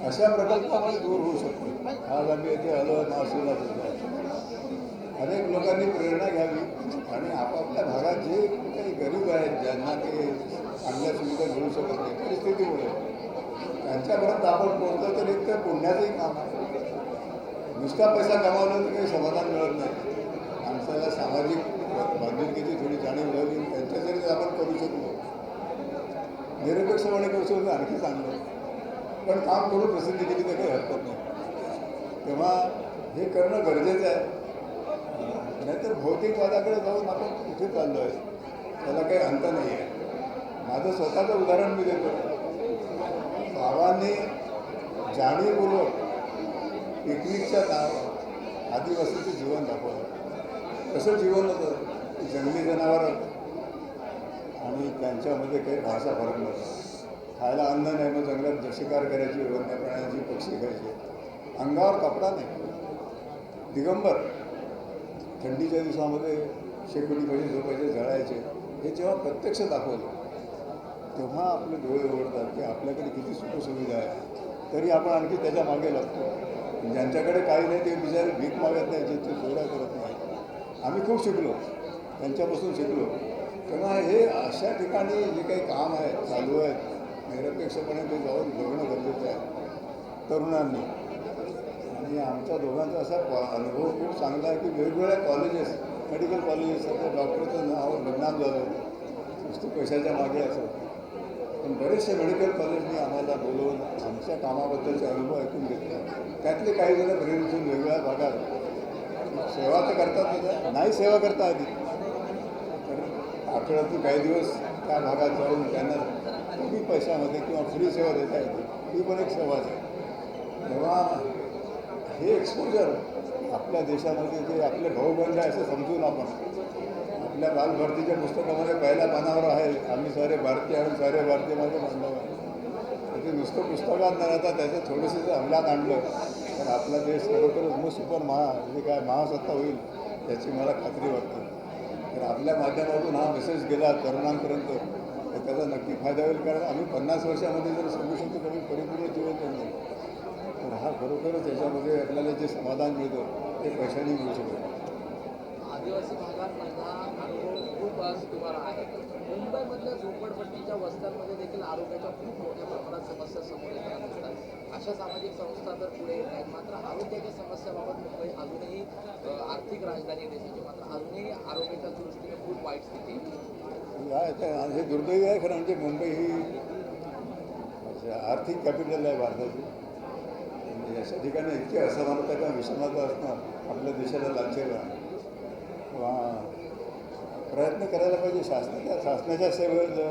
अशा प्रकल्पामुळे दूर होऊ शकतो. आज आम्ही येथे आलो नाशिकला अनेक लोकांनी प्रेरणा घ्यावी आणि आपापल्या भागात जे काही गरीब आहेत ज्यांना ते चांगल्या सुविधा मिळू शकत नाही परिस्थितीमुळे त्यांच्यापर्यंत आपण पोहोचलो तर एक तर पुण्याचंही काम आहे. नुसता पैसा कमावला तर काही समाधान मिळत नाही. माणसाला सामाजिक बांधिलकीची थोडी जाणीव झाली त्यांच्या जरी आपण करू शकलो निरपेक्षपणे करू शकतो आणखी चांगलं. पण काम करून प्रसिद्धी केली तर काही हरकत नाही. तेव्हा हे करणं गरजेचं आहे. नाहीतर भौतिकवादाकडे जाऊन आपण कुठे चाललो आहे त्याला काही अंत नाही आहे. माझं स्वतःचं उदाहरण मी देतो. बाबांनी जाणीवपूर्वक पिकनिकच्या नावावर आदिवासीचं जीवन दाखवलं. कसं जीवन होतं? जंगली जनावरं आणि त्यांच्यामध्ये काही भाषा फरक नव्हता. खायला अन्न नाही मग जंगलात शिकार करायची वन्य प्राण्यांची पक्षी खायचे. अंगावर कपडा नाही दिगंबर. थंडीच्या दिवसामध्ये शेकोटी पैसे झोपायचे जळायचे. हे जेव्हा प्रत्यक्ष दाखवलं तेव्हा आपले डोळे उघडतात की आपल्याकडे किती सुखसुविधा आहे तरी आपण आणखी त्याच्या मागे लागतो. ज्यांच्याकडे काही नाही ते बिचारे भीक मागत नाही ज्यांची चोऱ्या करत नाही. आम्ही खूप शिकलो त्यांच्यापासून शिकलो. तेव्हा हे अशा ठिकाणी जे काही काम आहे चालू आहेत निरपेक्षपणे ते जाऊन बघणं गरजेचं आहे तरुणांनी. आणि आमच्या दोघांचा असा अनुभव खूप चांगला आहे की वेगवेगळ्या कॉलेजेस मेडिकल कॉलेजेस आता डॉक्टरचं नाव बदनाम झालं नुसतं पैशाच्या मागे असं. पण बरेचसे मेडिकल कॉलेजनी आम्हाला बोलवून आमच्या कामाबद्दलचे अनुभव ऐकून घेतले. त्यातले काही जण प्रेरित होऊन वेगवेगळ्या भागात सेवा तर करतात नाही सेवा करता आधी तर आठवड्यातून काही दिवस त्या भागात जाऊन त्यांना कमी पैशामध्ये किंवा फ्री सेवा देता येते. ही पण एक सेवाच आहे. तेव्हा हे एक्सपोजर आपल्या देशामध्ये जे आपले भाऊबंध आहे असं समजून आपण आपल्या बालभारतीच्या पुस्तकामध्ये पहिल्या पानावर आहे आम्ही सारे भारतीय आणि सारे भारतीय माझे बांधव आहे. ते नुसतं पुस्तकात न राहता त्याचं थोडंसं अंमलात आणलं तर आपला देश खरोखरच मग सुपर जे काय महासत्ता होईल याची मला खात्री वाटते. तर आपल्या माध्यमातून हा मेसेज गेला तरुणांपर्यंत तर त्याचा नक्की फायदा होईल. कारण आम्ही 50 वर्षामध्ये जर सांगू शकतो कमी परिपूर्ण जीवन जगलो तर हा खरोखरच याच्यामध्ये आपल्याला जे समाधान मिळतं ते पैशाने मिळू शकत नाही. आदिवासी भागांमधला अनुभव खूप आज तुम्हाला आहे. मुंबईमधल्या झोपडपट्टीच्या वस्त्यांमध्ये देखील आरोग्याच्या खूप मोठ्या प्रमाणात समस्या समोर येताना दिसतात. अशा सामाजिक संस्था तर पुढे येत आहेत, मात्र आरोग्याच्या समस्याबाबत मुंबई अजूनही आर्थिक राजधानी आहे देशाची, मात्र अजूनही आरोग्याच्या दृष्टीने खूप वाईट स्थिती आहे. हे दुर्दैवी आहे खरं म्हणजे मुंबई ही आर्थिक कॅपिटल आहे भारताची. म्हणजे अशा ठिकाणी इतकी असमानता किंवा विषमता असणं आपल्या देशाला लाछेल आहे. किंवा प्रयत्न करायला पाहिजे शासनाच्या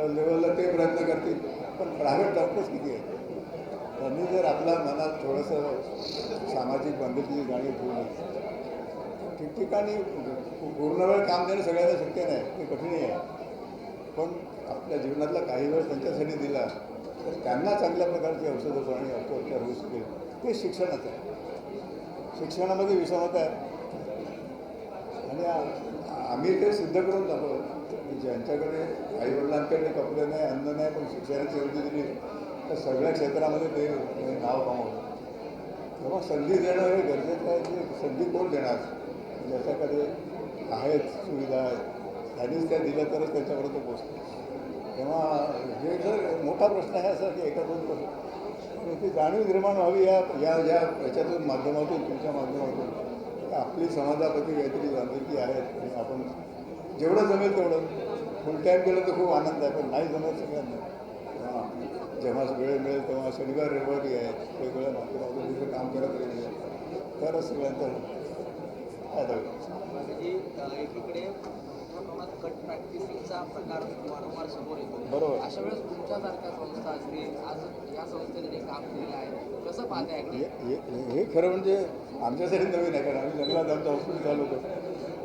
लेवलला ते प्रयत्न करतील, पण प्रायव्हेट डॉक्टर्स किती आहेत? त्यांनी जर आपल्या मनात थोडंसं सामाजिक बांधिलकीची जाणीव ठेवली, ठिकठिकाणी पूर्ण वेळ काम देणं सगळ्यांना शक्य नाही, ते कठीणही आहे. पण आपल्या जीवनातला काही वेळ त्यांच्यासाठी दिला तर त्यांना चांगल्या प्रकारची औषधं आणि उपचार होऊ शकेल. ते शिक्षणाचं आहे. शिक्षणामध्ये विषमता आहे आणि आम्ही ते सिद्ध करून दाखवलं की ज्यांच्याकडे आईवडिलांकडे कपडे नाही, अन्न नाही, पण शिक्षणाची संधी दिली तर सगळ्या क्षेत्रामध्ये ते नाव कमावलं. तेव्हा संधी देणं हे गरजेचं आहे. की संधी कोण देणार? ज्याच्याकडे आहेत सुविधा आहेत त्यांनीच त्या दिल्या तरच त्यांच्यापर्यंत पोचतो. तेव्हा हे जर मोठा प्रश्न आहे असा की एका दोन प्रश्न ती जाणीव निर्माण व्हावी याच्यातून माध्यमातून तुमच्या माध्यमातून आपली समाजाप्रती काहीतरी बांधिलकी आहे आणि आपण जेवढं जमेल तेवढं फुल टाईम केलं तर खूप आनंद आहे, पण नाही जमत सगळ्यांना. जेव्हा वेळ मिळेल तेव्हा शनिवार रविवारी आहेत वेगवेगळ्या माध्यमातून तिथं काम करत राहिले तरच सगळ्यांचा फायदा होईल. एकीकडे मोठ्या प्रमाणात कट प्रॅक्टिसिंगचा प्रकार वारंवार समोर येतो. बरोबर. अशा वेळेस तुमच्यासारख्या संस्था असतील, आज या संस्थेने जे काम केलेलं आहे कसं पाहताय? हे खरं म्हणजे आमच्यासाठी नवीन आहे, कारण आम्ही जंगलात आमचं हॉस्पिटल चालू होतं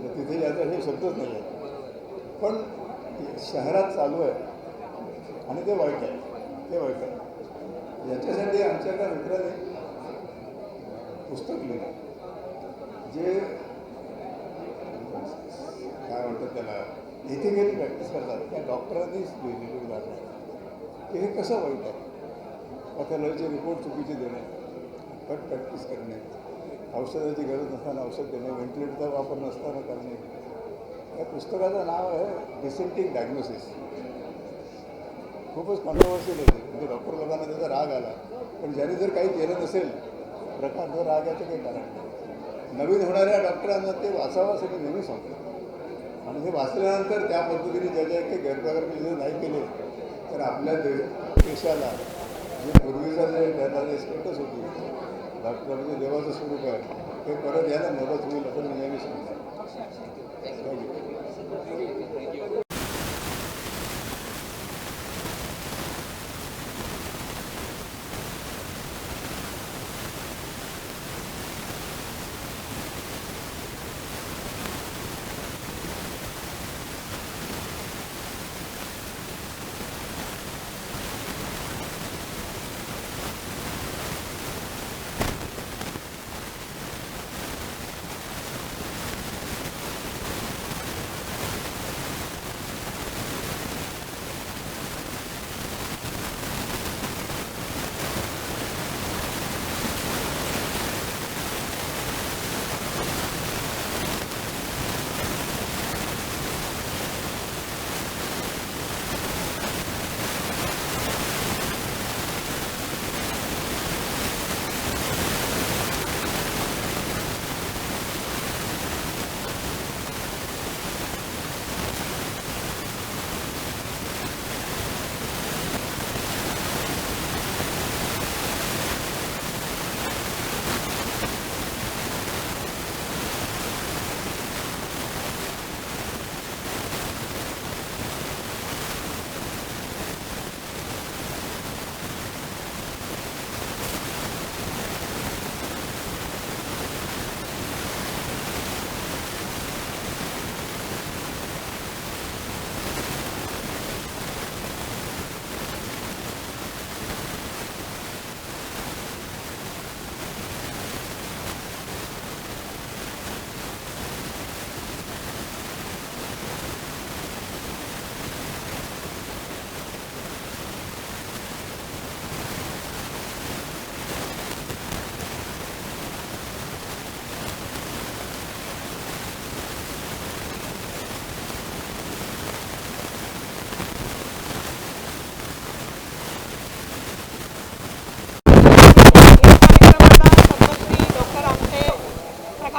तर तिथे याचा हे शब्दच नाही आहे. पण शहरात चालू आहे आणि ते वाईट आहे. याच्यासाठी आमच्या एका मित्राने पुस्तक लिहिलं जे काय म्हणतात त्याला इथिकली प्रॅक्टिस करतात त्या डॉक्टरांनीच लिहिलेली उदाहरण की हे कसं वाईट आहे. पॅथॉलॉजीचे रिपोर्ट चुकीचे देणे, कट प्रॅक्टिस करणे, औषधाची गरज नसताना औषध देणे, व्हेंटिलेटरचा वापर नसताना करणे. या पुस्तकाचं नाव आहे डिसेंटिंग डायग्नोसिस. खूपच कॉन्ट्रोवर्शियल आहे. म्हणजे डॉक्टर लोकांना त्याचा राग आला, पण ज्याने जर काही केलं नसेल प्रकार जर राग याचं काही कारण नाही. नवीन होणाऱ्या डॉक्टरांना ते वाचावं असं मी नेहमी सांगतो. आणि हे वाचल्यानंतर त्या पद्धतीने ज्या काही गैरप्रकार जर नाही केले तर आपल्या देशाला जे पूर्वीचा जे त्यांना जे स्टेटस होती डॉक्टर म्हणजे देवाचं स्वरूप आहे ते परत यायला मदत होईल असं मी नेहमी सांगतो.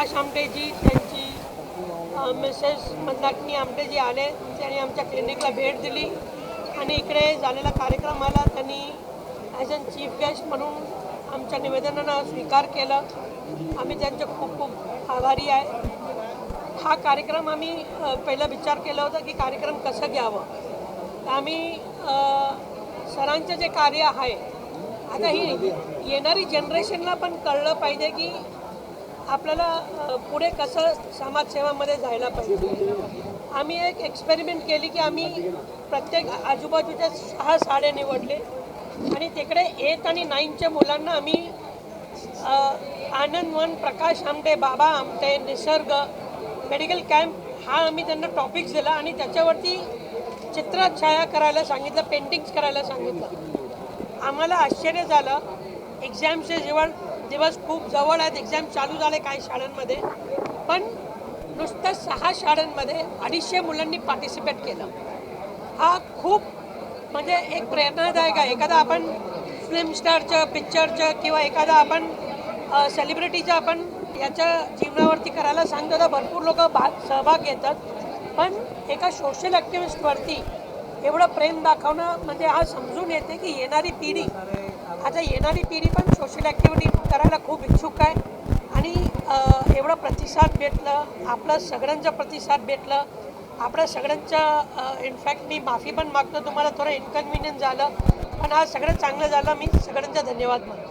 प्रकाश आमटेजी, त्यांची मिसेस मंदाकिनी आमटेजी आले. त्यांनी आमच्या क्लिनिकला भेट दिली आणि इकडे झालेला कार्यक्रमाला त्यांनी ॲज अन चीफ गेस्ट म्हणून आमच्या निवेदनानं स्वीकार केलं. आम्ही त्यांचे खूप खूप आभारी आहे. हा कार्यक्रम आम्ही पहिला विचार केला होता की कार्यक्रम कसं घ्यावं. तर आम्ही सरांचं जे कार्य आहे, आता ही येणारी जनरेशनला पण कळलं पाहिजे की आपल्याला पुढे कसं समाजसेवामध्ये जायला पाहिजे. आम्ही एक एक्सपेरिमेंट केली की आम्ही प्रत्येक आजूबाजूच्या 6 शाळे निवडले आणि तिकडे 8 आणि 9च्या मुलांना आम्ही आनंदवन, प्रकाश आमटे, बाबा आमटे, निसर्ग, मेडिकल कॅम्प हा आम्ही त्यांना टॉपिक्स दिला आणि त्याच्यावरती चित्रछाया करायला सांगितलं, पेंटिंग्स करायला सांगितलं. आम्हाला आश्चर्य झालं. एक्झामचे दिवस खूप जवळ आहेत. एक्झाम चालू झाले काही शाळांमध्ये, पण नुसतं 6 शाळांमध्ये 250 मुलांनी पार्टिसिपेट केलं. हा खूप म्हणजे एक प्रेरणादायक आहे. एखादा आपण फिल्म स्टारचं, पिक्चरचं किंवा एखादा आपण सेलिब्रिटीचं आपण याच्या जीवनावरती करायला सांगतो तर भरपूर लोक सहभाग घेतात, पण एका सोशल ॲक्टिव्हिस्टवरती एवढं प्रेम दाखवणं म्हणजे हा समजून येते की येणारी पिढी पण सोशल ॲक्टिव्हिटी करायला खूप इच्छुक आहे. आणि एवढा प्रतिसाद भेटलं, आपलं सगळ्यांचा प्रतिसाद भेटलं, आपल्या सगळ्यांचं इनफॅक्ट मी माफी पण मागतो, तुम्हाला थोडं इन्कन्व्हिनियन्स झालं, पण हा सगळं चांगलं झालं. मी सगळ्यांचा धन्यवाद मानतो.